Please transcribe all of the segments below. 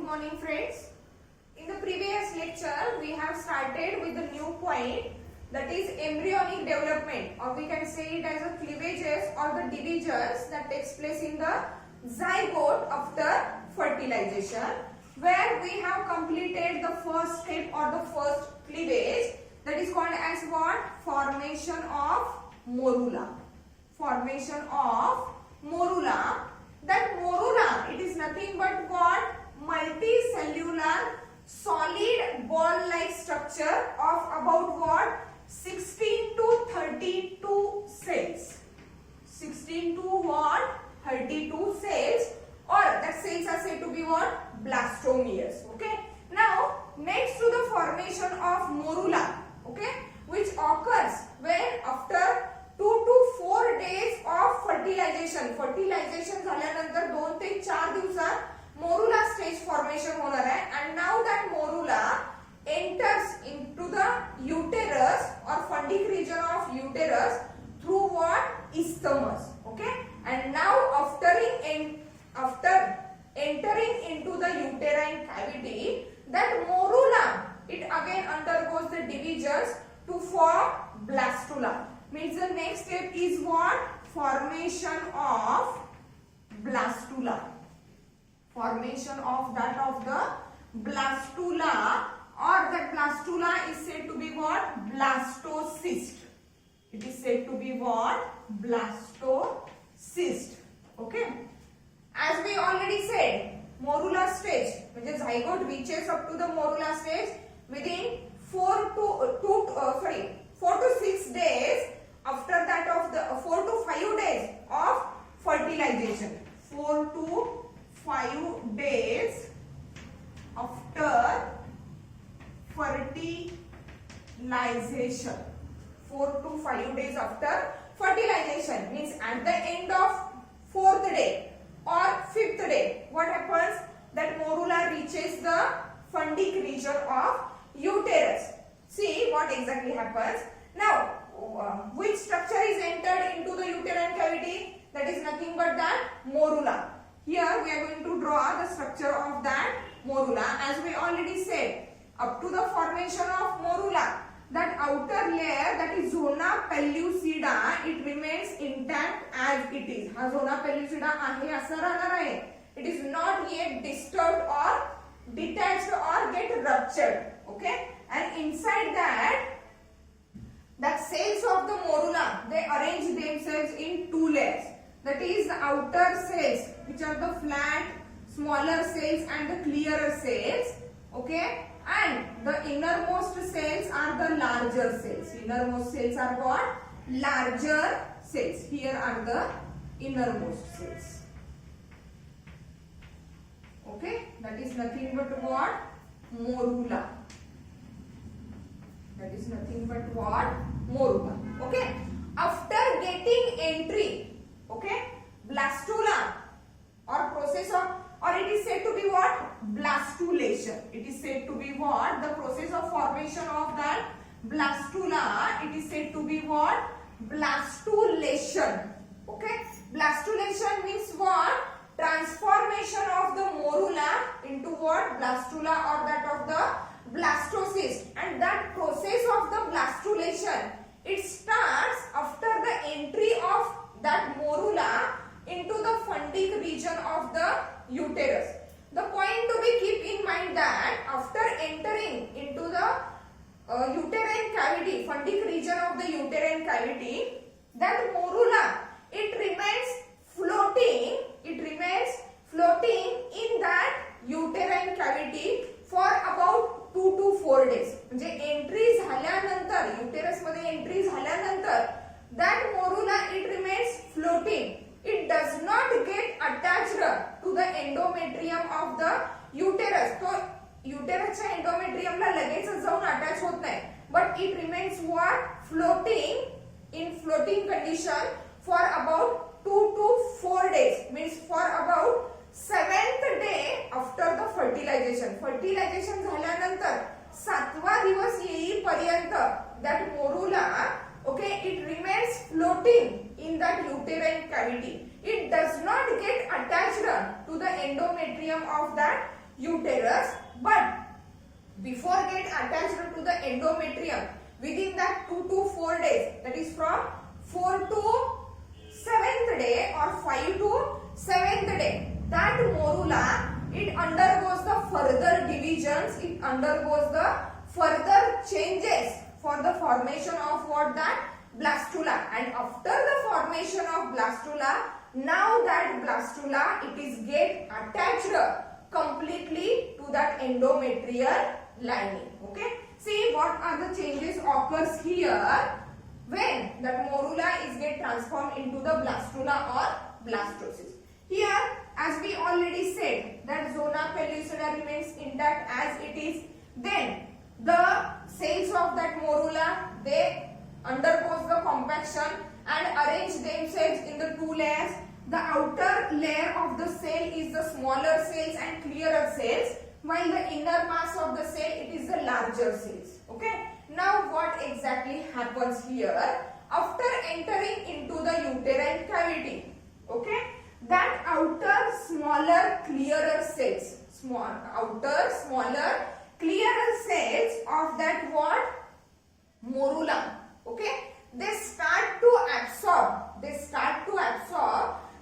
good morning friends. In the previous lecture we have started with the new point, that is embryonic development, or we can say it as a cleavages or the divisions that takes place in the zygote after fertilization, where we have completed the first step or the first cleavage, that is called as what? Formation of morula. Formation of morula. That morula, it is nothing but what? Multicellular solid ball-like structure of about what? 16 to 32 cells. 16 to what? 32 cells, or that cells are said to be what? Blastomeres. Okay. Now next to the formation of morula, okay, which occurs when after 2 to 4 days of fertilization. Fertilization झाल्यानंतर 2 ते 4 दिवसात morula stage formation होणार आहे, and now that morula enters into the uterus or fundic region of uterus through what? Isthmus. Okay, and now after entering into the uterine cavity, that morula, it again undergoes the divisions to form blastula. Means the next step is what? Formation of blastula. Formation of that of the blastula, or that blastula is said to be what? Blastocyst. It is said to be what? Blastocyst. Okay. As we already said, morula stage, which is zygote reaches up to the morula stage within 4 to 6 days after that of the 4 to 5 days of fertilization. 4 to 5 days after fertilization. 4 to 5 days after fertilization means at the end of 4th day or 5th day, what happens? That morula reaches the fundic region of uterus. See what exactly happens. Now, which structure is entered into the uterine cavity? That is nothing but that morula. Here we are going to draw the structure of that morula. As we already said, up to the formation of morula, that outer layer, that is zona pellucida, it remains intact as it is. Ha zona pellucida आहे असं राहणार आहे. It is not yet disturbed or detached or get ruptured. Okay, and inside that cells of the morula, they arrange themselves in 2 layers. That is the outer cells, which are the flat, smaller cells and the clearer cells. Okay, and the innermost cells are the larger cells. Innermost cells are what? Larger cells. Here are the innermost cells. Okay, that is nothing but what? Morula. That is nothing but what? Morula. Okay, after getting entry, okay, blastula or process of, or it is said to be what? Blastulation. It is said to be what? The process of formation of that blastula, it is said to be what? Blastulation. Okay, blastulation means what? Transformation of the morula into what? Blastula or that of the blastocyst. And that process of the blastulation, it starts after the entry of that morula into the fundic region of the uterus. The point to be keep in mind that after entering into the uterine cavity, fundic region of the uterine cavity, that morula, it remains floating. It remains floating in that uterine cavity for about 2 to 4 days. म्हणजे entry झाल्यानंतर, uterus मध्ये entry झाल्यानंतर, that morula, it remains floating. It does not get attached to the endometrium of the uterus. तो युटेरसच्या एंडोमेट्रियमला लगेचच जाऊन attach होत नाही, but it remains what? Floating in floating condition for about 2 to 4 days, means for about 7th day after the fertilization. Fertilization झाल्यानंतर 7वा दिवस येईपर्यंत that morula, okay, it remains floating in that uterine cavity. It does not get attached to the endometrium of that uterus, but before get attached to the endometrium, within that 2 to 4 days, that is from 4 to 7th day or 5 to 7th day, that morula, it undergoes the further divisions, it undergoes the further changes for the formation of what? That blastula. And after the formation of blastula, now that blastula, it is get attached completely to that endometrial lining. Okay, see what are the changes occurs here when that morula is get transformed into the blastula or blastocyst. Here, as we already said, that zona pellucida remains intact as it is. Then the cells of that morula, they undergoes the compaction and arrange themselves in the two layers. The outer layer of the cell is the smaller cells and clearer cells, while the inner mass of the cell, it is the larger cells. Okay. Now what exactly happens here? After entering into the uterine cavity, okay, that outer smaller clearer cells, smaller clearer cells of that what? Morula, okay, they start to absorb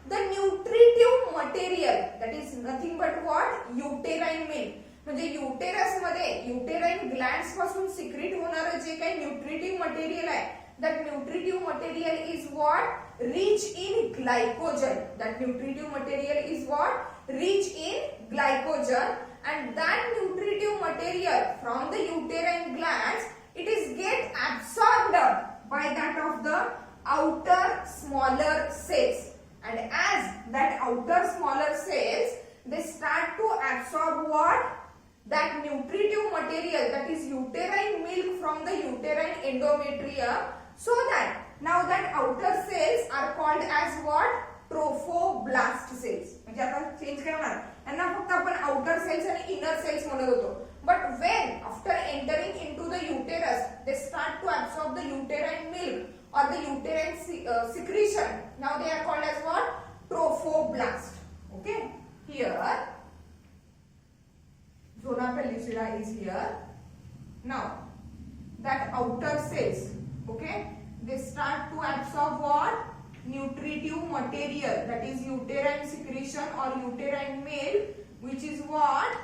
the nutritive material, that is nothing but what? Uterine milk. म्हणजे uterus मध्ये uterine glands पासून secrete होणारे जे काही nutritive material आहे, that nutritive material is what? Rich in glycogen. That nutritive material is what? Rich in glycogen, and that nutritive material from the uterine glands, it is get absorbed by that of the outer smaller cells. And as that outer smaller cells, they start to absorb what? That nutritive material, that is uterine milk from the uterine endometrium, so that now that outer cells are called as what? Trophoblast cells. म्हणजे आता change करणार यांना फक्त आपण outer cells आणि inner cells म्हणत होतो. But when after entering into the uterus, they start to absorb the uterine milk or the uterine secretion. Now they are called as what? Trophoblast. Okay. Here, zona pellucida is here. Now, that outer cells, okay, they start to absorb what? Nutritive material, that is uterine secretion or uterine milk, which is what?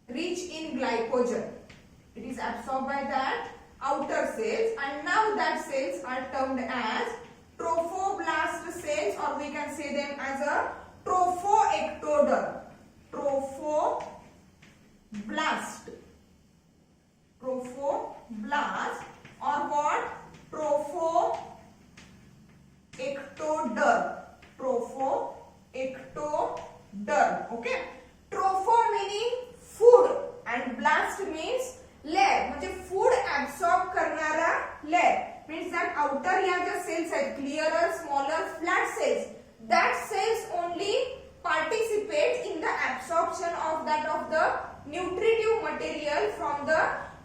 Rich in glycogen. It is absorbed by that outer cells, and now that cells are termed as trophoblast cells, or we can say them as a trophoectoderm. Trophoblast or what? Trophoectoderm. Okay. Tropho meaning food and blast means layer. म्हणजे food absorb करणारा layer. Means that outer या ज्या cells आहेत, clearer, smaller, flat cells, that cells only participate in the absorption of that of the nutritive material from the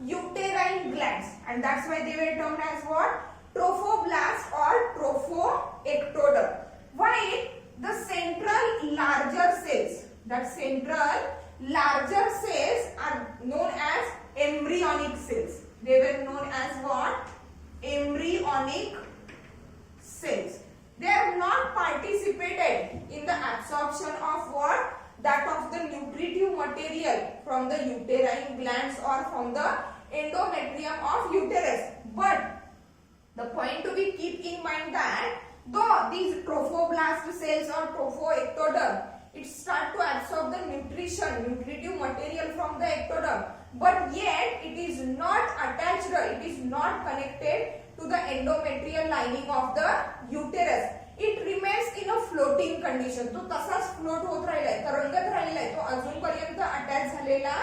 uterine glands, and that's why they were termed as what? Trophoblast or trophoectoderm. While the central larger cells, that central larger cells are known as embryonic cells. They were known as what? Embryonic cells. They are not participated in the absorption of what? That of the nutritive material from the uterine glands or from the endometrium of uterus. But the point to be keep in mind that though these trophoblast cells or trophoectoderm, it start to absorb the nutritive material from the ectoderm, but yet it is not attached, it is not connected to the endometrial lining of the uterus. It remains in a floating condition. तो तसाच float होत राहिलाय, तरंगत राहिलाय, तो अजूनपर्यंत attach झालेला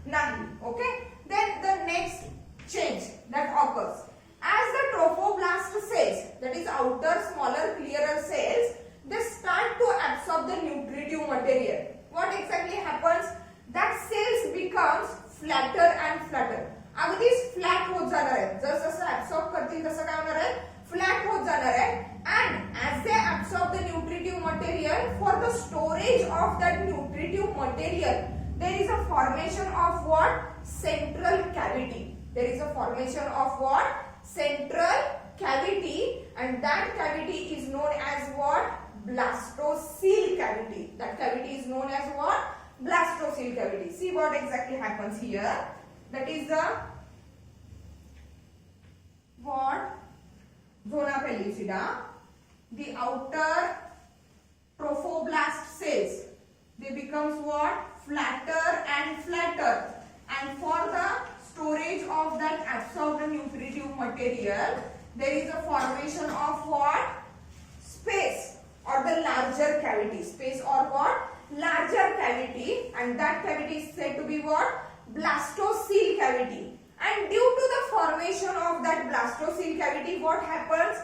नाही. Okay. Then the next change that occurs as the trophoblast cells, that is outer smaller clearer cells, they start to absorb the nutritive material. What exactly happens? That cells becomes flatter and flatter. अगदीच flat होत जाणार आहे. जसं absorb करतील तसं काय होणार आहे? Flat होत जाणार आहे. And as they absorb the nutritive material, here for the storage of that nutritive material, there is a formation of what? Central cavity. There is a formation of what? Central cavity, and that cavity is known as what? Blastocele cavity. That cavity is known as what? Blastocele cavity. See what exactly happens here. That is the what? Zona pellucida. The outer trophoblast cells, they becomes what? Flatter and flatter, and for the storage of that absorbed nutritive material, there is a formation of what? Space or the larger cavity. Space or what? Larger cavity, and that cavity is said to be what? Blastocele cavity. And due to the formation of that blastocele cavity, what happens?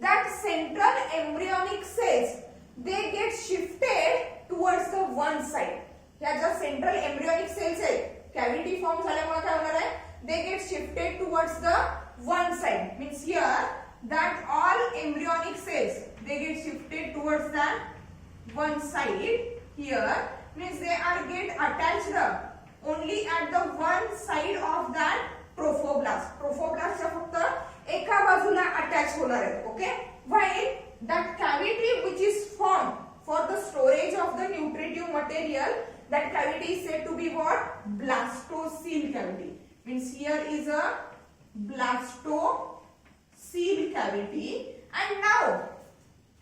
That central embryonic cells, they get shifted towards the one side. ह्या ज्या central embryonic cells आहेत, cavity form झाल्यामुळे काय होणार आहे? They get shifted towards the one side. Means here that all embryonic cells, they get shifted towards that one side. Here means they are get attached only at the one side of that trophoblast. Trophoblast च्या फक्त एका बाजूला attach होणार आहे. Okay? While that cavity which is formed for the storage of the nutritive material, that cavity is said to be what? Blastocele cavity. Means here is a blastocele cavity, and now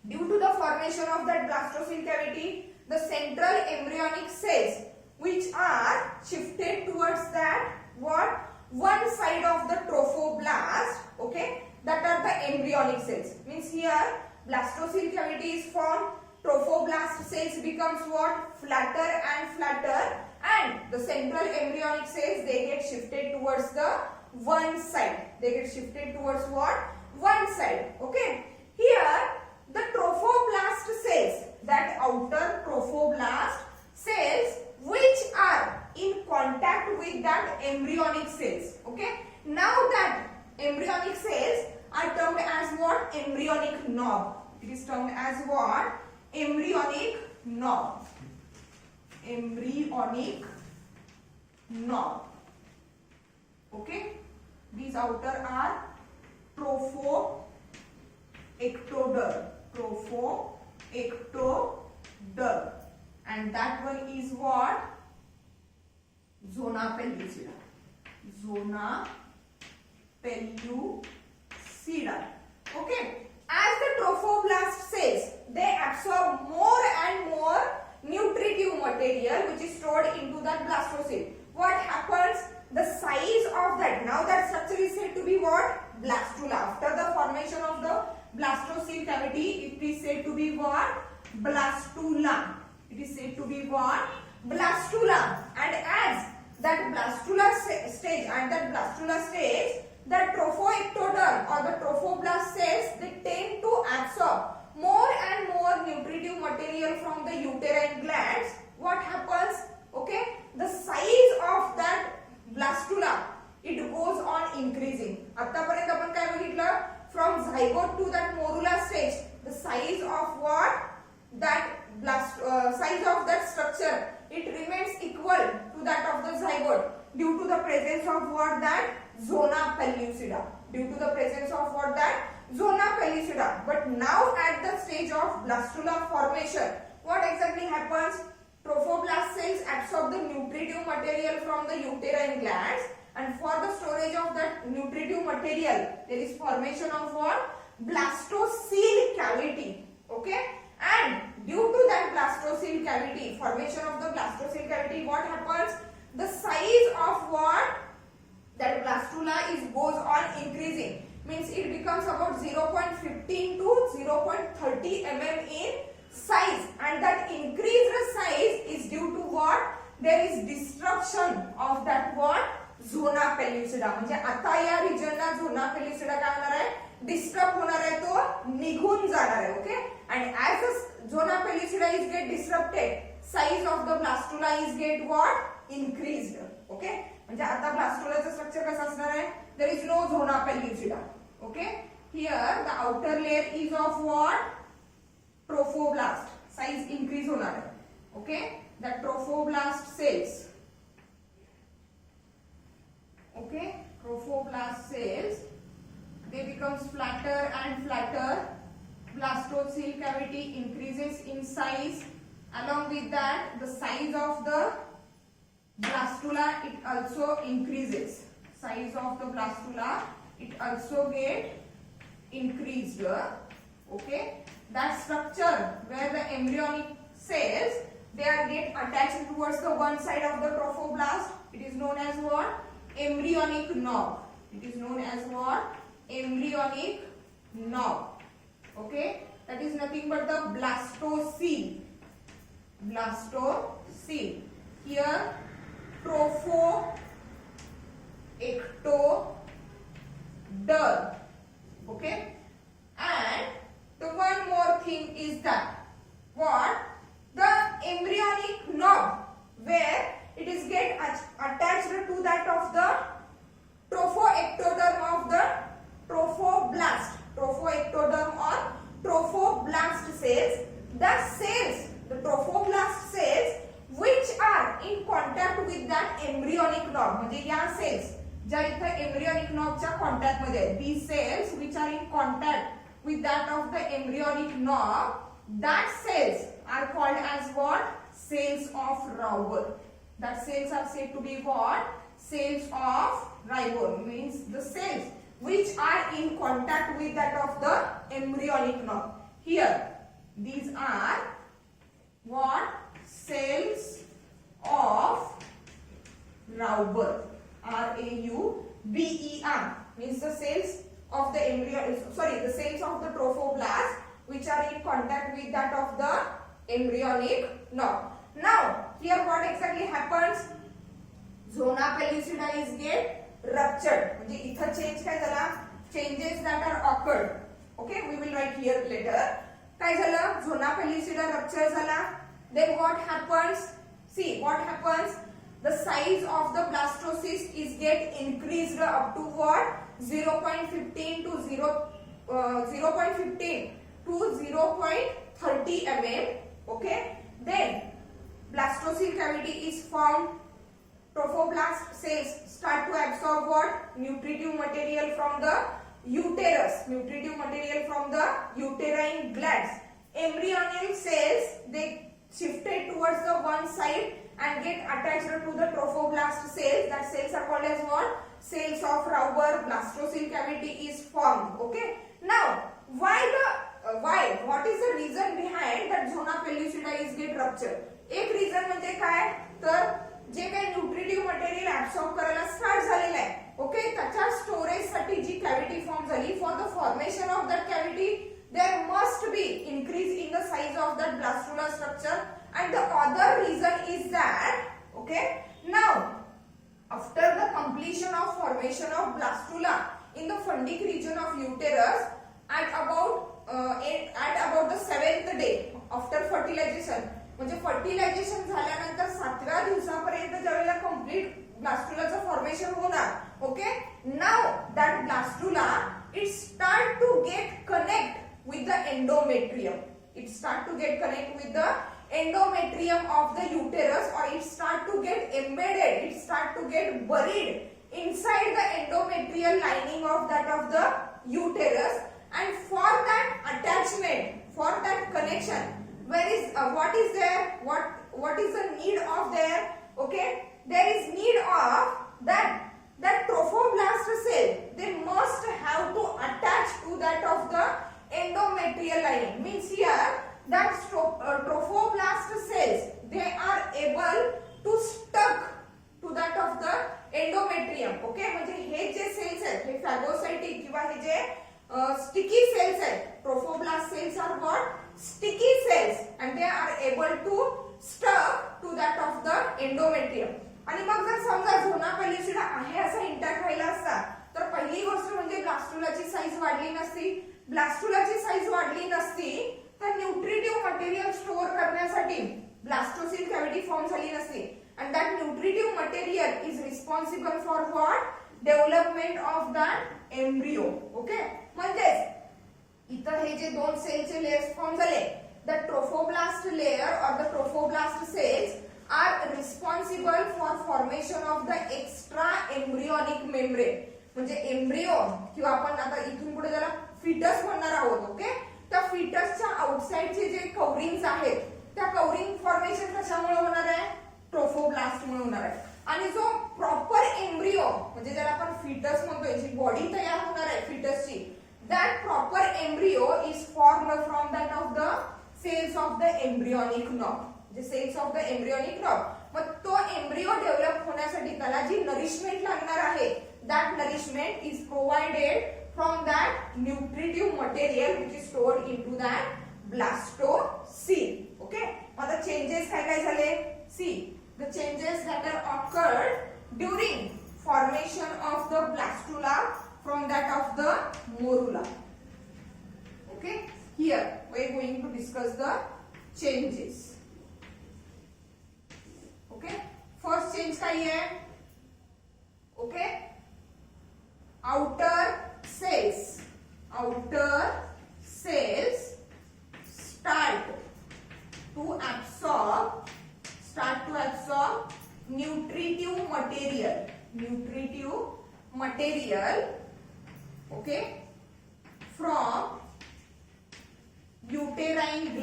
due to the formation of that blastocele cavity, the central embryonic cells which are shifted towards that what? One side of the trophoblast, okay, that are the embryonic cells. Means here blastocele cavity is formed, trophoblast cells becomes what? Flatter and flatter, and the central embryonic cells, they get shifted towards the one side. They get shifted towards what? One side. Okay. Here the trophoblast cells, that outer trophoblast cells which are in contact with that embryonic cells. Okay. Now that embryonic cells are termed as what? Embryonic knob. It is termed as what? Embryonic knob. Embryonic knob. Okay. These outer are trophoectoderm. Trophoectoderm. And that one is what? Zona pellucida. Zona pellucida. Okay. As the trophoblast cells, they absorb more and more nutritive material which is stored into that blastocele. What happens? The size of that, now that structure is said to be what? Blastula. After the formation of the blastocele cavity, it is said to be what? Blastula. It is said to be what? Blastula. And as that blastula stage, at that blastula stage, the trophoectoderm or the trophoblast cells, they tend to absorb more and more nutritive material from the uterine glands. What happens? Okay, the size of that blastula, it goes on increasing. आतापर्यंत आपण काय बघितलं? From zygote to that morula stage, the size of what? That size of that structure, it remains equal to that of the zygote due to the presence of what? That zona pellucida. Due to the presence of what? That zona pellucida. But now at the stage of blastula formation, what exactly happens? Trophoblast cells absorb the nutritive material from the uterine glands, and for the storage of that nutritive material, there is formation of what? Blastocele cavity. Okay? And due to that blastocele cavity, formation of the blastocele cavity, what happens? The size of what? That blastula goes on increasing. Means it becomes about 0.15 to 0.30 mm in size, and that increased size is due to what? There is disruption of that what? Zona pellucida. म्हणजे आता या रिजनला झोना पेल्युसिडा काय होणार आहे? Disturb होणार आहे, तो निघून जाणार आहे. Okay. And as the zona pellucida is get disrupted, size of the blastula is get what? Increased. Okay. म्हणजे आता blastulaचं स्ट्रक्चर कसं असणार आहे? There is no zona pellucida. Okay. Here the outer layer is of what? Trophoblast size increase होणार आहे. Okay, the trophoblast sales. Okay, trophoblast cells, they becomes flatter and flatter. Blastocele cavity increases in size. Along with that, the size of the blastula it also increases. Size of the blastula it also get increased. Okay, that structure where the embryonic cells they are get attached towards the one side of the trophoblast, it is known as what? Embryonic knob. It is known as what? Embryonic knob. Okay, that is nothing but the blastocele. Blastocele. Here, tropho, ecto, derm. Okay, and the one more thing is that what? The embryonic knob where it is get attached to that of the trophoectoderm of the trophoblast. Trophoectoderm or trophoblast cells. The cells, the trophoblast cells which are in contact with that embryonic knob. म्हणजे या cells ज्या इथे embryonic knob च्या contact मध्ये आहेत. These cells which are in contact with that of the embryonic knob, that cells are called as what? Cells of Rauber. That cells are said to be what? Cells of ribose, means the cells which are in contact with that of the embryonic knob. Here, these are what? Cells of Rauber. R-A-U-B-E-R means the cells of the embryo. Sorry, the cells of the trophoblast which are in contact with that of the embryonic knob. Now, here what exactly happens? Zona pellucida is get ruptured. म्हणजे इथं change काय झाला? Changes that are occurred. Okay, we will write here later. काय झालं? Zona pellucida rupture झाला. Then what happens? See, what happens? The size of the blastocyst is get increased up to what? 0.15 to 0.15 to 0.30 mm. Okay, then blastocele cavity is formed. Trophoblast cells start to absorb what? Nutritive material from the uterus. Nutritive material from the uterine glands. Embryonic cells they shifted towards the one side and get attached to the trophoblast cells. That cells are called as what? Cells of Rauber. Blastocele cavity is formed. Okay. Now, why? What is the reason behind that zona pellucida is get ruptured? एक reason म्हणजे काय? तर जे काही nutritive material absorb करायला start झालेलं आहे, okay, त्याच्या storage साठी जी कॅव्हिटी फॉर्म झाली, for the formation of that cavity there must be increase in the size of that blastula structure. And the other reason is that, okay, now after the completion of formation of blastula in the fundic region of uterus at about the 7th day after fertilization, म्हणजे fertilization झाल्यानंतर 7व्या दिवसापर्यंत ज्यावेळेला complete ब्लास्टुलाचं formation होणार, okay, now that blastula it start to get connect with the endometrium. It start to get connect with the endometrium of the uterus, or it start to get embedded, it start to get buried inside the endometrial lining of that of the uterus. And for that attachment, for that connection, where is what is there, what is the need of there? Okay, there is need of that trophoblast cell, they must have to attach to that of the endometrial lining. Means here that trophoblast cells, they are able to stuck to that of the endometrium. Okay, म्हणजे हे जे sales आहेत, हे phagocytic किंवा हे जे sticky sales आहेत, trophoblast cells are what? Sticky cells, and they are able to stuck to that of the endometrium. आणि मग जर समजा झोना पेल्युसिडा आहे असा intact राहिला असता, तर पहिली गोष्ट म्हणजे ब्लास्टुलाची साईज वाढली नसती. ब्लास्टुलाची साईज वाढली नसती तर न्यूट्रिटिव्ह मटेरियल स्टोअर करण्यासाठी ब्लास्टोसिल कॅव्हिटी फॉर्म झाली नसती. and that nutritive material is responsible for what? Development of that embryo. Okay, म्हणजेच इथं हे जे दोन सेलचे लेयर्स फॉर्म झाले, the trophoblast layer or the trophoblast cells are responsible for formation of the extra embryonic membrane. म्हणजे embryo किंवा आपण आता इथून पुढे त्याला फिटस म्हणणार आहोत. ओके, त्या फिटसच्या आउटसाइडचे जे कव्हरिंग्स आहेत त्या कव्हरिंग फॉर्मेशन कशामुळे होणार आहे? ट्रोफोब्लास्ट मुळे होणार आहे. आणि जो प्रॉपर एम्ब्रियो म्हणजे ज्याला आपण फिटस म्हणतोय, जी बॉडी तयार होणार आहे फिटसची, that proper embryo is formed from that of the cells of the embryonic knob. The cells of the embryonic knob. मग तो एम्ब्रियो डेव्हलप होण्यासाठी त्याला जी नरिशमेंट लागणार आहे, that nourishment is provided from that nutritive material which is stored into that blastocele. Okay, आता changes काय काय झाले? See, the changes that are occurred during formation of the blastula from that of the morula. Okay, here we are going to discuss the changes. Okay, first change काय है? Okay, outer cells start to absorb nutritive material, okay, from uterine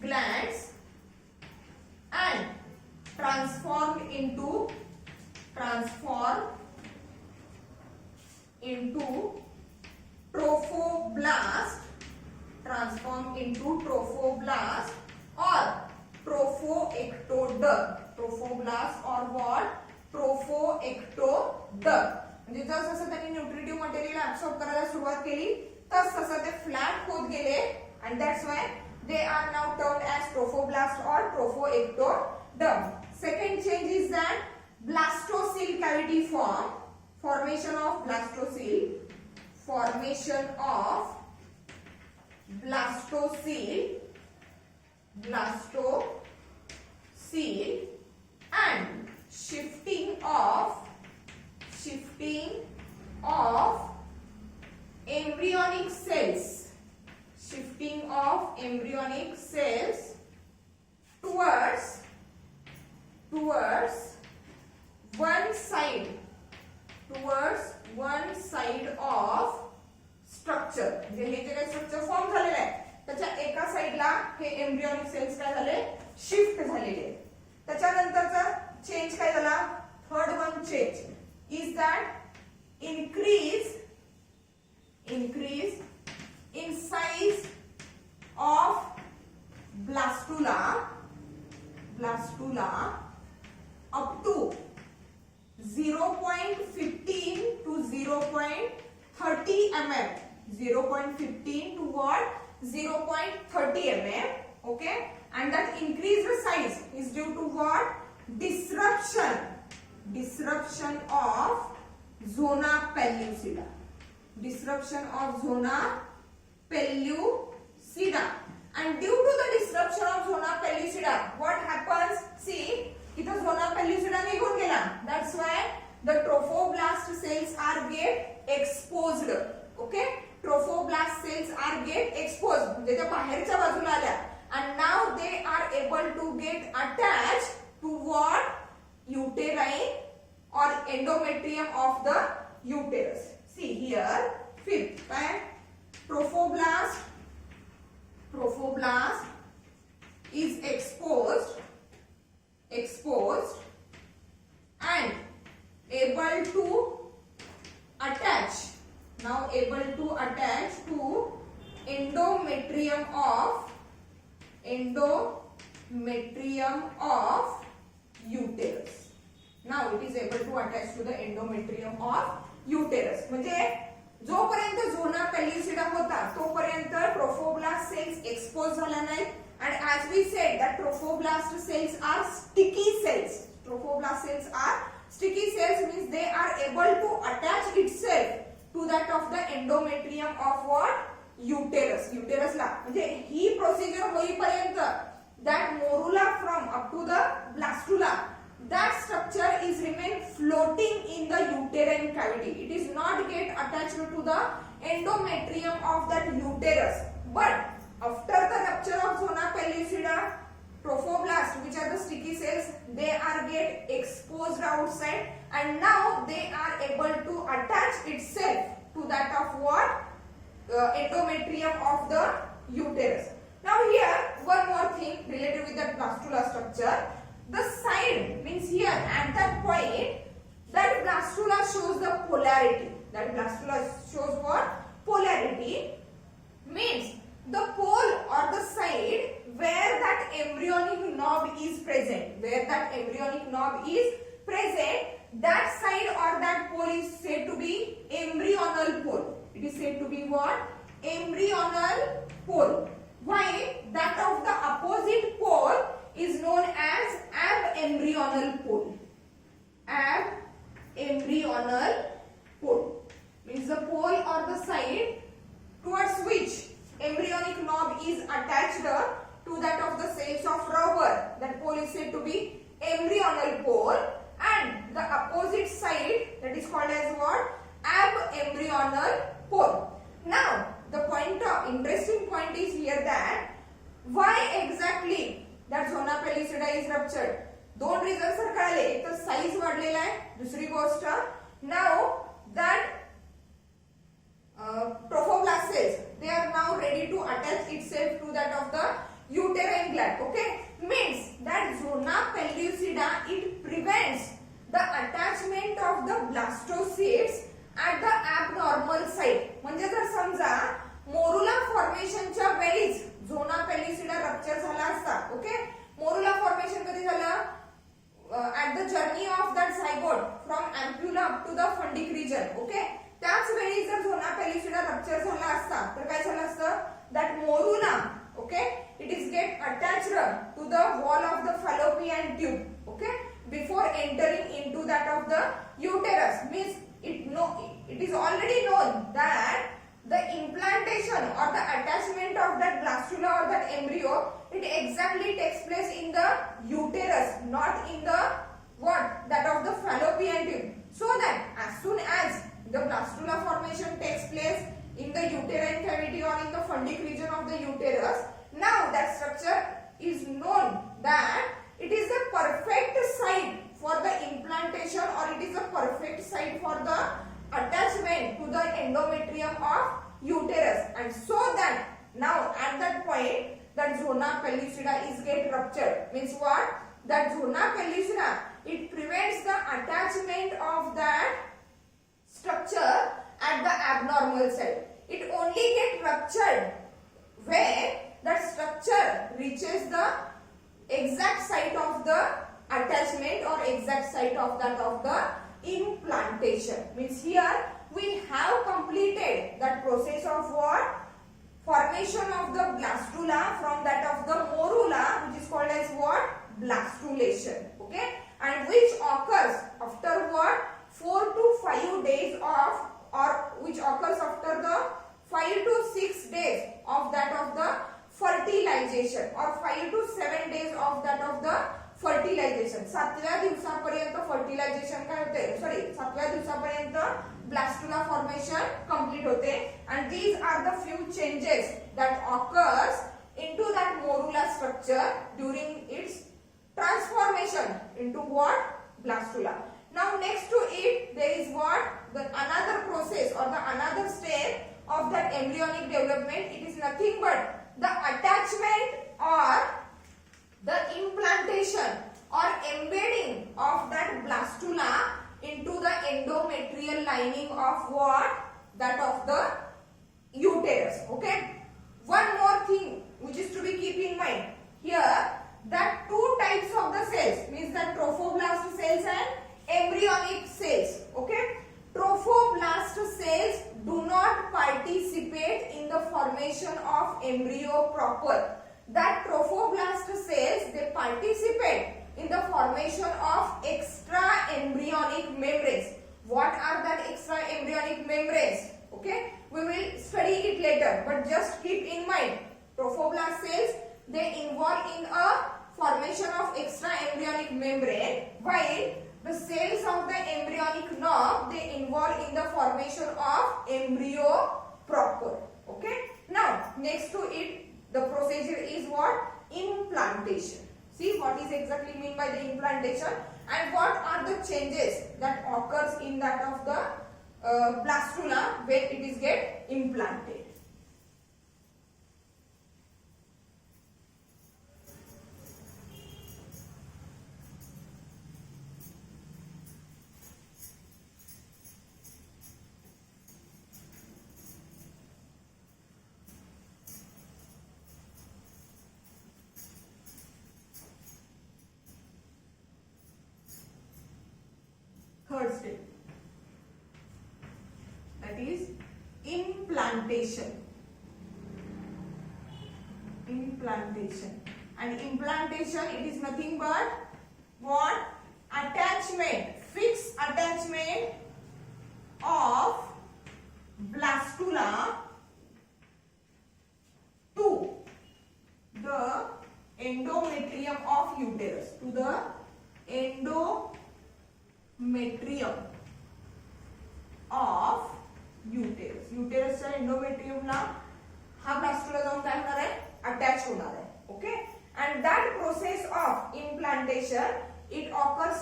glands and transformed into trophoblast or trophoectoderm. Trophoblast or what? Trophoectoderm. म्हणजे जसं त्यांनी nutritive material absorb करायला सुरुवात केली तसं ते फ्लॅट होत गेले and that's why they are now termed as trophoblast or trophoectoderm. Second change is that blastocele cavity formation of blastocele and shifting of embryonic cells towards one side of structure. म्हणजे हे जे काही structure form झालेलं आहे त्याच्या एका साइडला हे embryonic sales काय झाले? Shift झालेले. त्याच्यानंतरचा चेंज काय झाला? Third one change is that increase in size of blastula up to 0.15 to 0.30 mm. 0.15 to what? 0.30 mm. Okay, and that increased size is due to what? Disruption of zona pellucida. And due to the disruption of zona pellucida, what happens? See, इथं zona pellucida निघून गेला. That's why the trophoblast cells are get exposed. Okay, trophoblast cells are get exposed. म्हणजे त्या बाहेरच्या बाजूला आल्या. And now they are able to get attached to what? Uterine or endometrium of the uterus. See here, fifth, right? Trophoblast is exposed and able to attach to endometrium of uterus. Now it is able to attach to the endometrium of uterus. म्हणजे जोपर्यंत झोना पेल्युसिडा होता तोपर्यंत trophoblast sales expose झाल्या नाहीत. And as we said that trophoblast cells are sticky cells. Trophoblast cells are sticky cells means they are able to attach itself to that of the endometrium of what? Uterus. Uterus ला म्हणजे ही procedure होईपर्यंत that morula from up to the blastula, that structure is remain floating in the uterine cavity. It is not get attached to the endometrium of that uterus. But after the rupture of zona pellucida, trophoblast, which are the sticky cells, they are get exposed outside, and now they are able to attach itself to that of what? Endometrium of the uterus. Now here one more thing related with that blastula structure. The side means here at that point that blastula shows the polarity. That blastula shows what? Polarity means the pole or the side where that embryonic knob is present. Where that embryonic knob is present, that side or that pole is said to be embryonal pole. It is said to be what? Embryonal pole. Why? That of the opposite pole is known as abembryonal pole. Abembryonal pole means the pole or the side towards which embryonic knob is attached to that of the cells of rubber. That pole is said to be embryonal pole, and the opposite side, that is called as what? Abembryonal pole. Now the interesting point is here that why exactly that zona pellucida is ruptured. दोन reasons sir कळले. एक तर size वाढलेला आहे, दुसरी गोष्ट now that trophoblast cells, they are now ready to attach itself to that of the uterine gland. Okay, means that zona pellucida, it prevents the attachment of the blastocysts at the abnormal site. म्हणजे जर समजा morula फॉर्मेशनच्या वेळीच झोना पेल्युसिडा rupture झाला असता. Okay, morula formation कधी झालं? at the journey of that zygote from ampulla up to the fundic region. Okay, त्याच वेळी जर झोना पेल्युसिडा रप्चर झाला असता तर काय झालं असतं? that morula, okay, it is get attached to the wall of the fallopian tube. Okay, before entering into that of the uterus. Means it is already known that the implantation or the attachment of that blastula or that embryo, it exactly takes place in the uterus, not in the what? That of the fallopian tube. So that as soon as the blastula formation takes place in the uterine cavity or in the fundic region of the uterus, now that structure is known that it is the perfect site for the implantation, or it is a perfect site for the attachment to the endometrium of uterus. And so that now at that point that zona pellucida is get ruptured. Means what? That zona pellucida, it prevents the attachment of that structure at the abnormal site. It only get ruptured when that structure reaches the exact site of the attachment or exact site of that of the implantation. Means here we have completed that process of what? Formation of the blastula from that of the morula, which is called as what? Blastulation. Okay, and which occurs after what? 4 to 5 days of, or which occurs after the 5 to 6 days of that of the fertilization, or 5 to 7 days of that of the fertilization. 7व्या दिवसापर्यंत fertilization काय होते? Sorry, 7व्या दिवसापर्यंत blastula formation complete होते. And these are the few changes that occurs into that morula structure during its transformation into what? Blastula. Now next to it there is what? The another process or the another step of that embryonic development. It is nothing but the attachment or the implantation or embedding of that blastula into the endometrial lining of what? That of the uterus. Okay, one more thing which is to be keep in mind here, that two types of the cells, means that trophoblast cells and embryonic cells. Okay, trophoblast cells do not participate in the formation of embryo proper. That trophoblast cells, they participate in the formation of extra embryonic membranes. What are that extra embryonic membranes? Okay, we will study it later, but just keep in mind, trophoblast cells, they involve in a formation of extra embryonic membrane, while the cells of the embryonic knob, they involve in the formation of embryo proper. Okay, now next to it The procedure is what? Implantation. See what is exactly mean by the implantation and what are the changes that occurs in that of the blastula when it is get implanted. Third step, that is implantation. Implantation, and implantation, it is nothing but what? Attachment, fixed attachment of blastula to the endometrium of uterus, to the endometrium of uterus. युटेरसच्या एंडोमेट्रियमला हा blastula जाऊन काय होणार आहे? Attach होणार आहे. Okay, and that process of implantation it occurs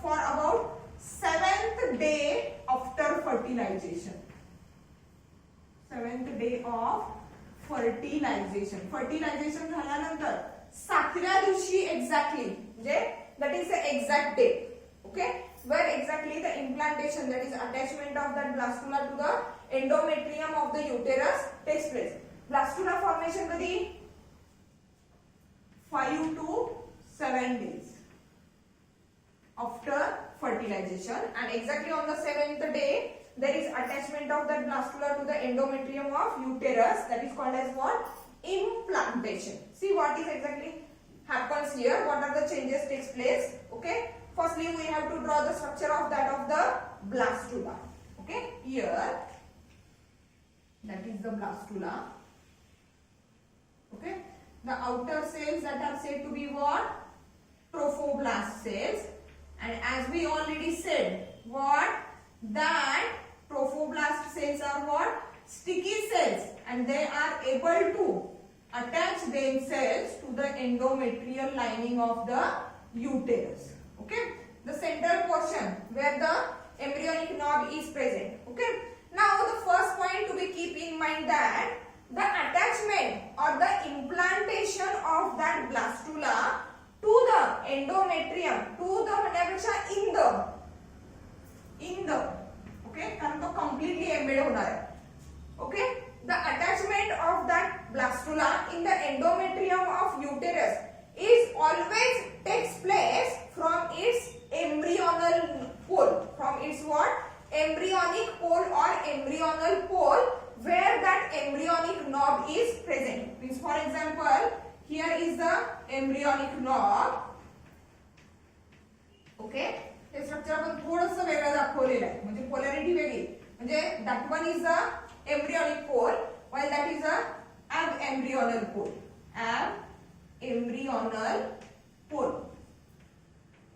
for about 7th day after fertilization. 7th day of fertilization. fertilization झाल्यानंतर 7व्या दिवशी exactly, म्हणजे that is the exact date. Okay, where exactly the implantation, that is attachment of that blastula to the endometrium of the uterus takes place. Blastula formation kadi 5 to 7 days after fertilization, and exactly on the 7th day there is attachment of that blastula to the endometrium of uterus, that is called as what? Implantation. See what is exactly happens here, what are the changes takes place. Okay, firstly we have to draw the structure of that of the blastula. Okay, here that is the blastula. Okay, the outer cells that are said to be what? Trophoblast cells, and as we already said, what? That trophoblast cells are what? Sticky cells, and they are able to attach themselves to the endometrial lining of the uterus. Okay, the central portion where the embryonic knob is present. Okay, now the first point to be keep in mind that the attachment or the implantation of that blastula to the endometrium, to the म्हणण्यापेक्षा in the okay, कारण तो completely embed होणार आहे. Okay, the attachment of that blastula in the endometrium of uterus is always takes place from its embryonal pole, from its what? Embryonic pole or embryonal pole where that embryonic knob is present. Means for example, here is the embryonic knob. Okay, हे structure आपण थोडंसं वेगळं दाखवलेलं आहे, म्हणजे polarity वेगळी, म्हणजे that one is the embryonic pole while that is a abembryonal pole. Abembryonal pole.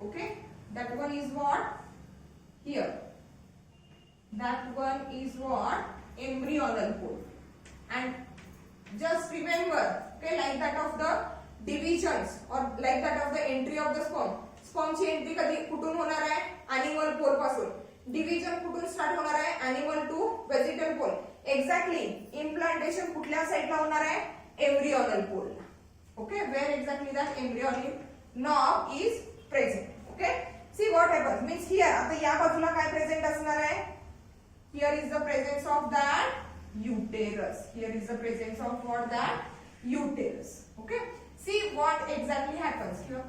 Okay, that one is what? Here. That one is what? Embryonal pole. And just remember, okay, like that of the divisions or like that of the entry of the sperm. Sperm ची entry कधी कुठून होणार आहे? Animal पोल पासून. Division कुठून start होणार आहे? Animal to vegetal pole. Exactly implantation कुठल्या साइडला होणार आहे? Embryonal pole. Okay, where exactly that embryonic knob is present. Okay, see what happens means here आता या बाजूला काय प्रेझेंट असणार आहे? Here is the presence of that uterus. Here is the presence of what? That uterus. Okay. See what exactly happens here.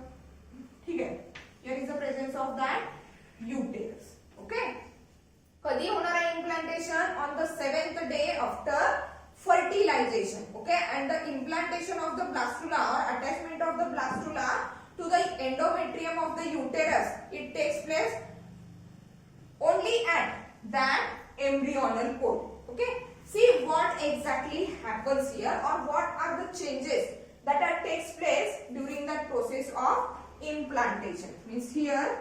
ठीक है. Here is the presence of that uterus. Okay. कधी होणार आहे implantation? On the 7th day after fertilization. Okay. And the implantation of the blastula or attachment of the blastula to the endometrium of the uterus, it takes place only at that embryonal pole. Okay, see what exactly happens here or what are the changes that takes place during that process of implantation. Means here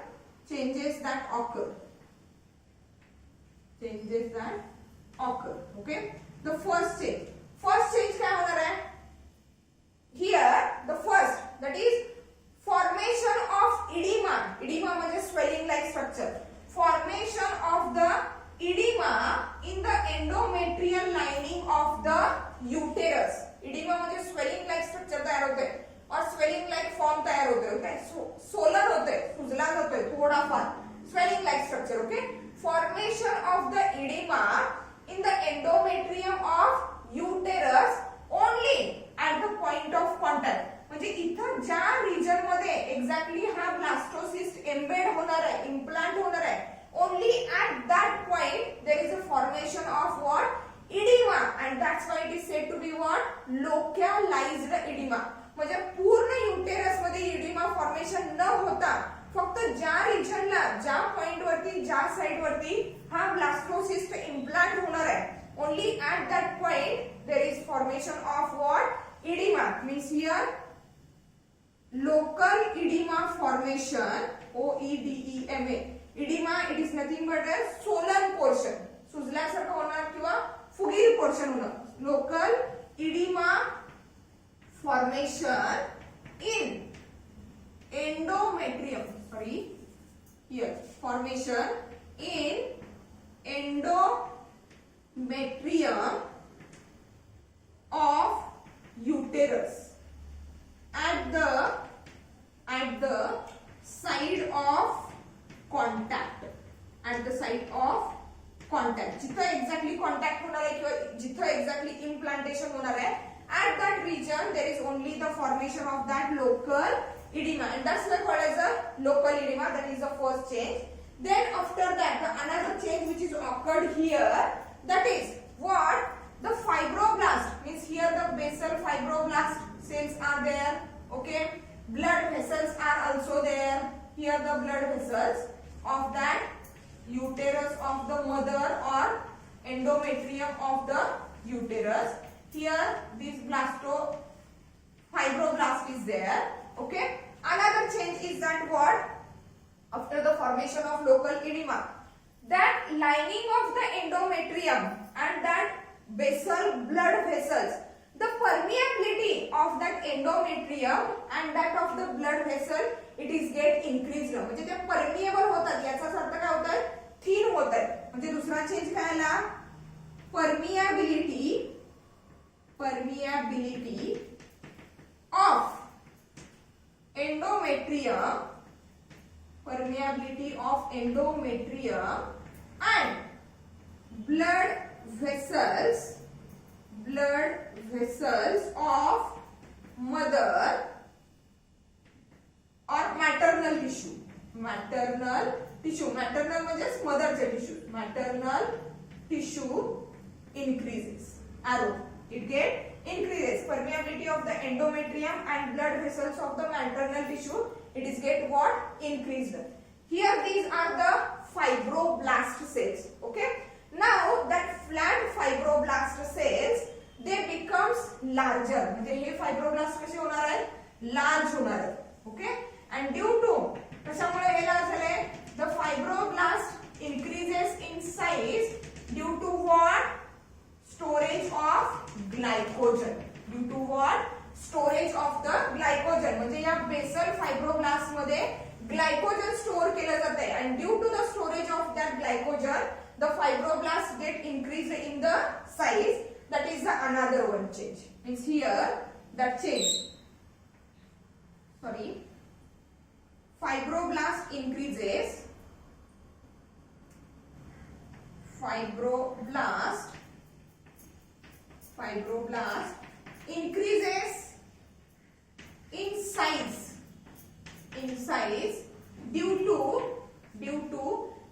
changes that occur. Okay, the first first change काय होणार आहे? Here the first that is formation of oedema. Oedema म्हणजे swelling like structure. Formation of the oedema in the endometrial lining of the uterus. Oedema म्हणजे swelling like structure तयार होते और swelling like form तयार होते. ओके, सोलर होते, सुजला होते थोडाफार swelling like structure. Okay, formation of the oedema in the endometrium of uterus only at the point of contact. म्हणजे इथं ज्या रिजन मध्ये एक्झॅक्टली हा ब्लास्टोसिस्ट एम्बेड होणार आहे, इम्प्लांट होणार आहे, only at that point there is a formation of what? Oedema. And that's why it is said to be what? Localised oedema. म्हणजे पूर्ण युटेरस मध्ये इडिमा फॉर्मेशन न होता फक्त ज्या रिजनला, ज्या पॉइंट वरती, ज्या साइड वरती हा ब्लास्टोसिस्ट इम्प्लांट होणार आहे, only at that point there is formation of what? Edema. Means here local edema formation, OEDEMA. Edema, it is nothing but a swollen portion. सुजल्यासारखं होणार किंवा फुगीर पोर्शन होणार. Local edema formation in endometrium. Sorry, here formation in endometrium of uterus at the side of contact. At the side of contact, जिथं exactly contact होणार आहे किंवा जिथं exactly implantation होणार आहे, at that region there is only the formation of that local edema, and that's why called as a local edema. That is the first change. Then after that the another change which is occurred here, that is what? The fibroblast. Means here the basal fibroblast cells are there. Okay, blood vessels are also there. Here the blood vessels of that uterus of the mother or endometrium of the uterus. Here this fibroblast is there. Okay, another change is that what? After the formation of local edema, that lining of the endometrium and that basal blood vessels, the permeability of that endometrium and that of the blood vessel, it is get increased. म्हणजे ते permeable होतात. याचाच अर्थ काय होतंय? Thin होतंय. म्हणजे दुसरा change काय आला? permeability of endometrium, permeability of endometrium and blood vessels of mother or maternal tissue. Maternal म्हणजेच मदरचे tissue. Maternal tissue increases. Arrow. It get increases. Permeability of the endometrium and blood vessels of the maternal tissue, it is get what? Increased. Here these are the fibroblast cells. Okay. Now that flat fibroblast cells, they becomes larger. म्हणजे हे fibroblast कसे होणार आहेत? Large होणार आहेत. Okay, and due to कशामुळे हे large झाले? The fibroblast increases in size due to what? Storage of glycogen. Due to what? Storage of the glycogen. म्हणजे या बेसल फायब्रोब्लास्ट मध्ये ग्लायकोजन स्टोअर केलं जाते, and due to the storage of that glycogen, the fibroblasts get increased in the size. That is the another one change. Means here that change. Sorry. Fibroblast increases. Fibroblast increases in size. In size due to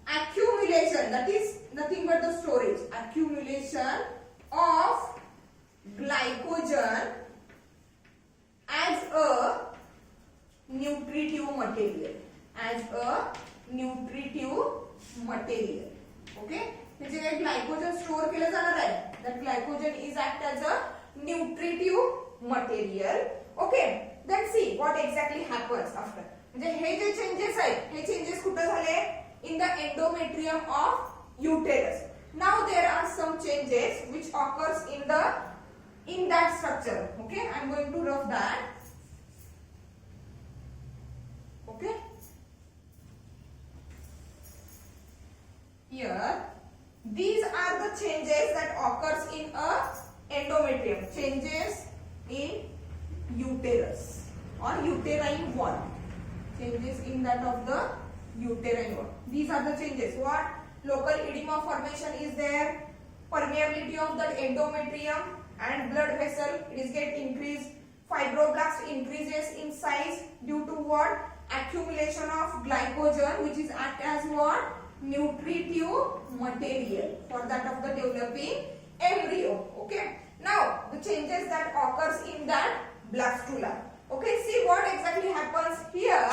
accumulation. That is nothing but the storage. Accumulation of glycogen as a nutritive material. As a nutritive material. Okay. म्हणजे काय glycogen store केलं जाणार आहे. That glycogen is act as a nutritive material. Okay. Then see what exactly happens after. म्हणजे हे जे changes आहेत, हे changes कुठे झाले? In the endometrium of uterus. Now there are some changes which occurs in the in that structure. Okay, I am going to rough that. Okay, here these are the changes that occurs in a endometrium. Changes in uterus or uterine wall. Changes in that of the uterine wall. These are the changes. What? Local edema formation is there. Permeability of that endometrium and blood vessel, it is get increased. Fibroblast increases in size due to what? Accumulation of glycogen, which is act as what? Nutritive material for that of the developing embryo. Okay. Now the changes that occurs in that blastula. Okay. See what exactly happens here.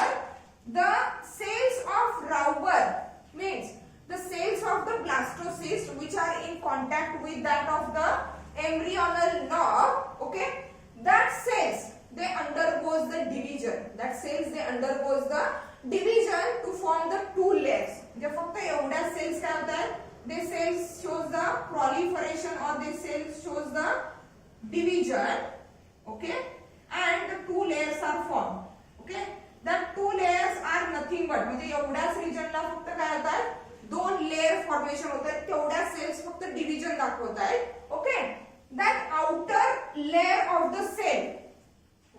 The cells of Rauber means the cells of the blastocyst which are in contact with that of the embryonal knob. Okay. That cells they undergoes the division. That cells they undergoes the division to form the two layers. जे फक्त एवढ्या cells काय होतात? They cells shows the proliferation or they cells shows the division. Okay, and the two layers are formed. Okay, that two layers are nothing but म्हणजे एवढ्याच region ला फक्त काय होतात? दोन layer formation होतात. तेवढ्या cells फक्त division दाखवत आहेत. Okay, that outer layer of the cell.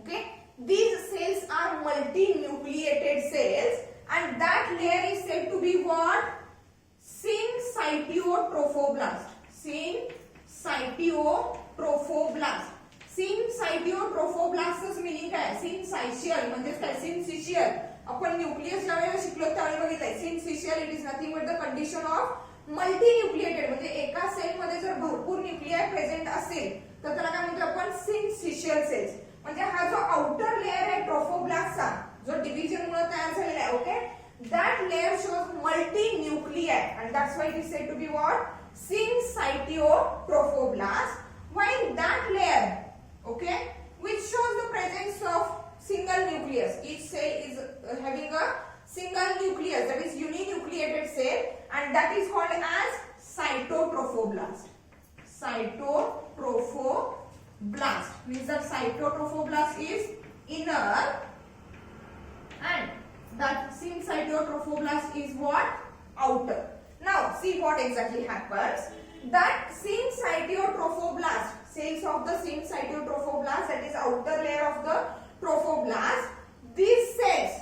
Okay, these cells are multinucleated cells and that layer is said to be what? Syncytiotrophoblasts. Syncytiotrophoblasts. Syncytiotrophoblasts meaning काय? Syncytial म्हणजे काय? Syncytial. आपण nucleus ज्यावेळेला शिकलो त्यावेळी बघितलंय. Syncytial it is nothing but the condition of multinucleated म्हणजे एका सेल मध्ये जर भरपूर न्यूक्लियाय प्रेझेंट असेल तर त्याला काय म्हणतो आपण? Syncytial cells. म्हणजे हा जो आउटर लेयर आहे ट्रोफोब्लास्टचा जो डिव्हिजन मुळे तयार झालेला आहे. Okay, that layer shows multinuclei and that's why it is said to be what? Syncytiotrophoblasts. While that layer, okay, which shows the presence of single nucleus. Each cell is having a single nucleus, that is uninucleated cell, and that is called as cytotrophoblast. Cytotrophoblast means that cytotrophoblast is inner and that syncytiotrophoblast is what? Outer. Now see what exactly happens. That syncytiotrophoblast, cells of the syncytiotrophoblast, that is outer layer of the trophoblast, these cells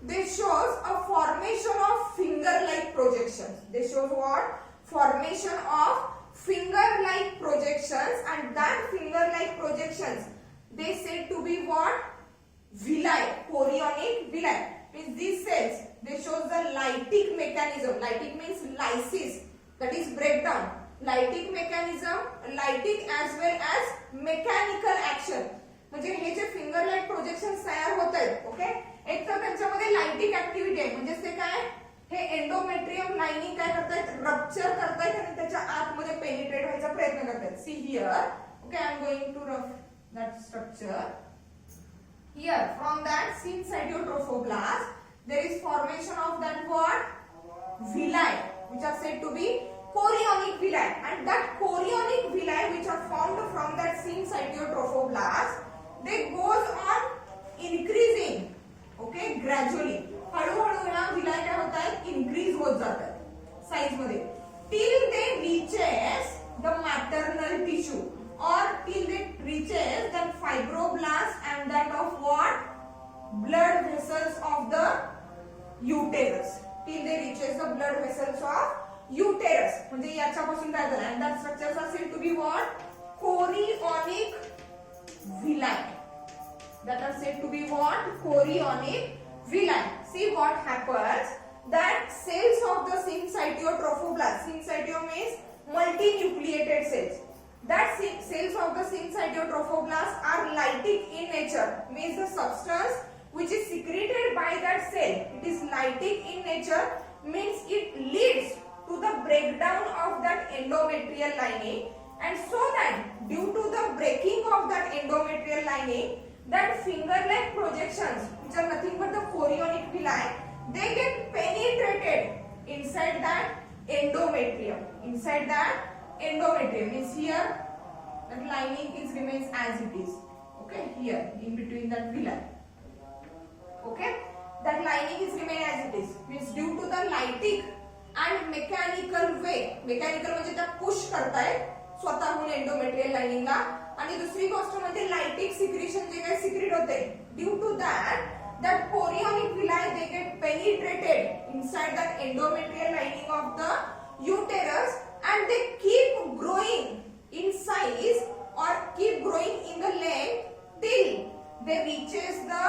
they shows a formation of finger-like projections. They shows what? Formation of finger-like projections, and that finger-like projections they said to be what? Villi, chorionic villi. Means these cells they shows the lytic mechanism. Lytic means lysis, that is breakdown. Lytic mechanism, lytic as well as mechanical action. म्हणजे हे जे finger like projections तयार होत आहेत. Okay, एक तर त्यांच्यामध्ये लायटिक activity आहे. म्हणजे ते काय? हे एंडोमेट्रियम लाइनिंग काय करतायत? रप्चर करतायत आणि त्याच्या आतमध्ये पेनिट्रेट व्हायचा प्रयत्न करतायत. See here. Okay, I am going to rough that structure. Here from that syncytiotrophoblasts there is formation of that what? Villi, which are said to be chorionic villi, and that chorionic villi which are formed from that syncytiotrophoblasts they goes on increasing. Okay, gradually हळूहळू ह्या villi काय होतात? Increase होत जातात size मध्ये till they reaches the maternal tissue or till it reaches that fibroblast and that of what? Blood vessels of the uterus. Till they reaches the blood vessels of uterus. म्हणजे याच्यापासून काय झालं? And that structures are said to be what? Chorionic villi. That are said to be what? Chorionic villi. See what happens? That cells of the syncytiotrophoblasts. Syncytio means multinucleated cells. That cells of the syncytiotrophoblasts are lytic in nature, means the substance which is secreted by that cell, it is lytic in nature, means it leads to the breakdown of that endometrial lining, and so that due to the breaking of that endometrial lining, that finger-like projections, which are nothing but the chorionic villi, they get penetrated inside that endometrium, inside that endometrium, means here that lining is remains as it is. Okay, here in between that villi. Okay, that lining is remain as it is, means due to the lytic and mechanical way. Mechanical म्हणजे त्या push करतायत स्वतःहून endometrial लाइनिंगला. आणि दुसरी गोष्ट म्हणजे लायटिक secretion जे काही secret होते, due to that chorionic villi they get penetrated inside that endometrial lining of the uterus and they keep growing in size or keep growing in the length till they reaches the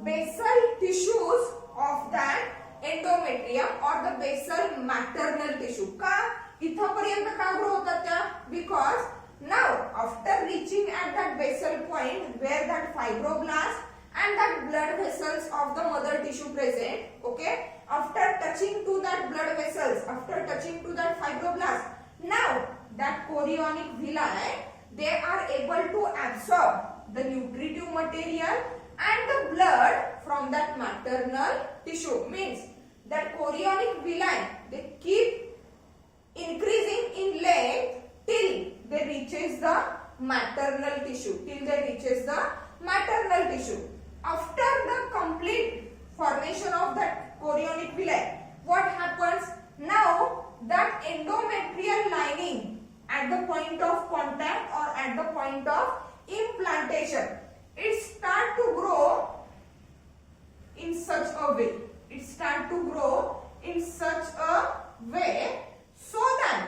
basal tissues of that endometrium or the basal maternal tissue. का इथपर्यंत का grow होतात त्या? Because now after reaching at that basal point where that fibroblast and that blood vessels of the mother tissue present, okay, after touching to that blood vessels, after touching to that fibroblast, now that chorionic villi they are able to absorb the nutritive material and the blood from that maternal tissue. Means that chorionic villi they keep increasing in length till they reaches the maternal tissue, till they reaches the maternal tissue. After the complete formation of that chorionic villi, what happens? Now that endometrial lining at the point of contact or at the point of implantation, it start to grow in such a way. It start to grow in such a way so that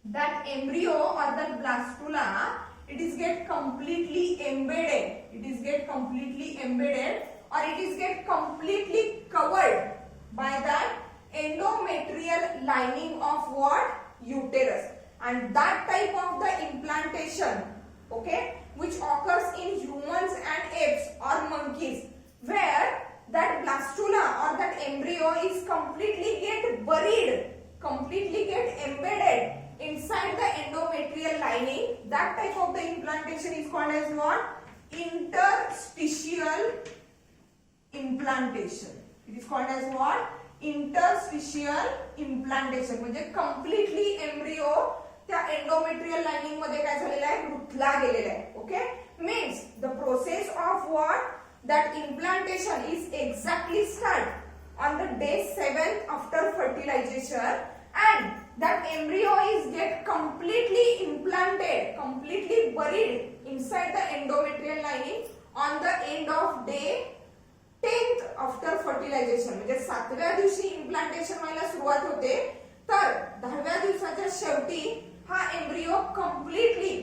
that embryo or that blastula it is get completely embedded. It is get completely embedded or it is get completely covered by that endometrial lining of what? Uterus. And that type of the implantation, okay, which occurs in humans and apes or monkeys, where that blastula or that embryo is completely get buried, completely get embedded inside the endometrial lining. That type of the implantation is called as what? Interstitial implantation. It is called as what? Interstitial implantation. म्हणजे completely embryo त्या endometrial lining मध्ये काय झालेला आहे? गुंतला गेलेला आहे. Okay? Means the process of what? That implantation is exactly start on the day 7th after fertilization, and that embryo is get completely implanted, completely buried inside the endometrial lining on the end of day 10th after fertilization. म्हणजे 7व्या दिवशी implantation व्हायला सुरुवात होते, तर 10व्या दिवसाच्या शेवटी हा embryo completely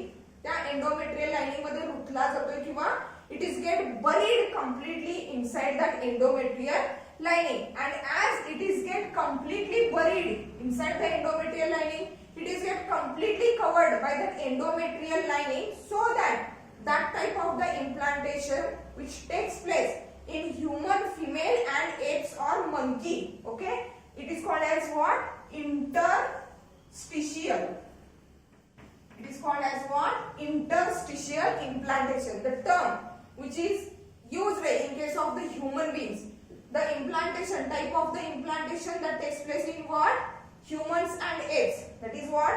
त्या endometrial lining मध्ये रुतला जातोय किंवा it is get buried completely inside that endometrial lining. And as it is get completely buried inside the endometrial lining, it is get completely covered by the endometrial lining, so that that type of the implantation which takes place in human, female and apes or monkey, okay, it is called as what? Interstitial. It is called as what? Interstitial implantation. The term which is used in case of the human beings. The implantation, type of the implantation that takes place in what? Humans and apes. That is what?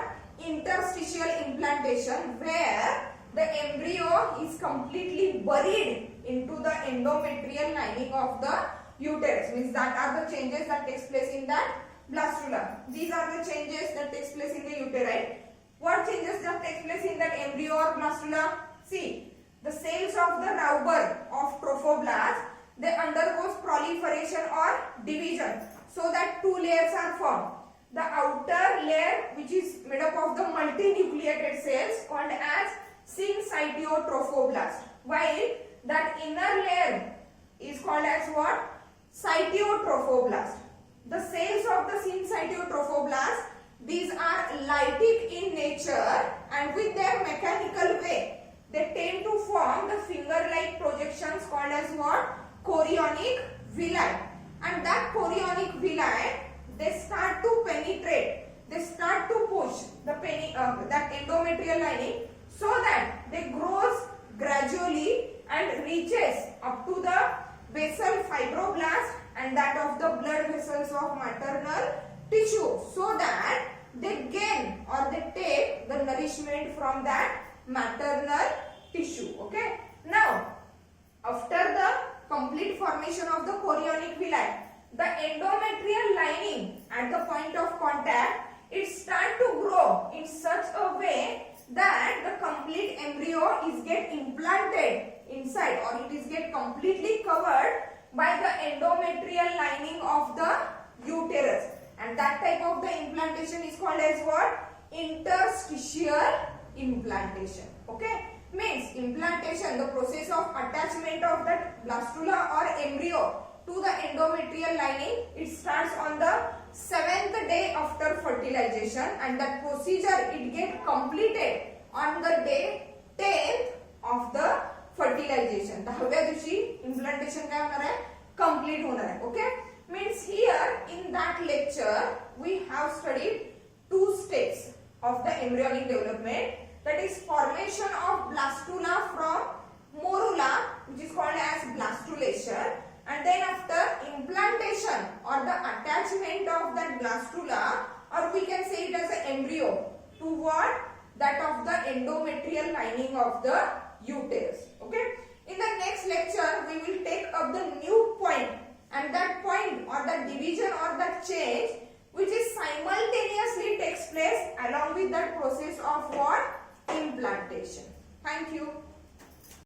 Interstitial implantation, where the embryo is completely buried into the endometrial lining of the uterus. Means that are the changes that takes place in that blastula. These are the changes that takes place in the uteri. What changes that takes place in that embryo or blastula? See, the cells of the rauber of trophoblast, they undergoes proliferation or division, so that two layers are formed. The outer layer, which is made up of the multinucleated cells, called as syncytiotrophoblast, while that inner layer is called as what? Cytiotrophoblast. The cells of the syncytiotrophoblast, these are lytic in nature, and with their mechanical way, they tend to form the finger-like projections called as what? Chorionic villi. And that chorionic villi, they start to penetrate, they start to push the that endometrial lining, so that they grows gradually and reaches up to the basal fibroblast and that of the blood vessels of maternal tissue, so that they gain or they take the nourishment from that maternal tissue. Okay. Now, after the complete formation of the chorionic villi, the endometrial lining at the point of contact, it starts to grow in such a way that the complete embryo is get implanted inside, or it is get completely covered by the endometrial lining of the uterus, and that type of the implantation is called as what? Interstitial implantation. Okay, means implantation, the process of attachment of that blastula or embryo to the endometrial lining, it starts on the 7th day after fertilization, and that procedure it get completed on the day 10th of the fertilization. 10व्या दिवशी implantation काय होणार आहे? Complete होणार आहे. Okay, means here in that lecture we have studied two steps of the embryonic development, that is formation of blastula from morula, which is called as blastulation, and then after implantation or the attachment of that blastula, or we can say it as an embryo, to what? That of the endometrial lining of the uterus. Okay, in the next lecture we will take up the new point, and that point or that division or that change which is simultaneously takes place along with that process of what? Implantation. Thank you.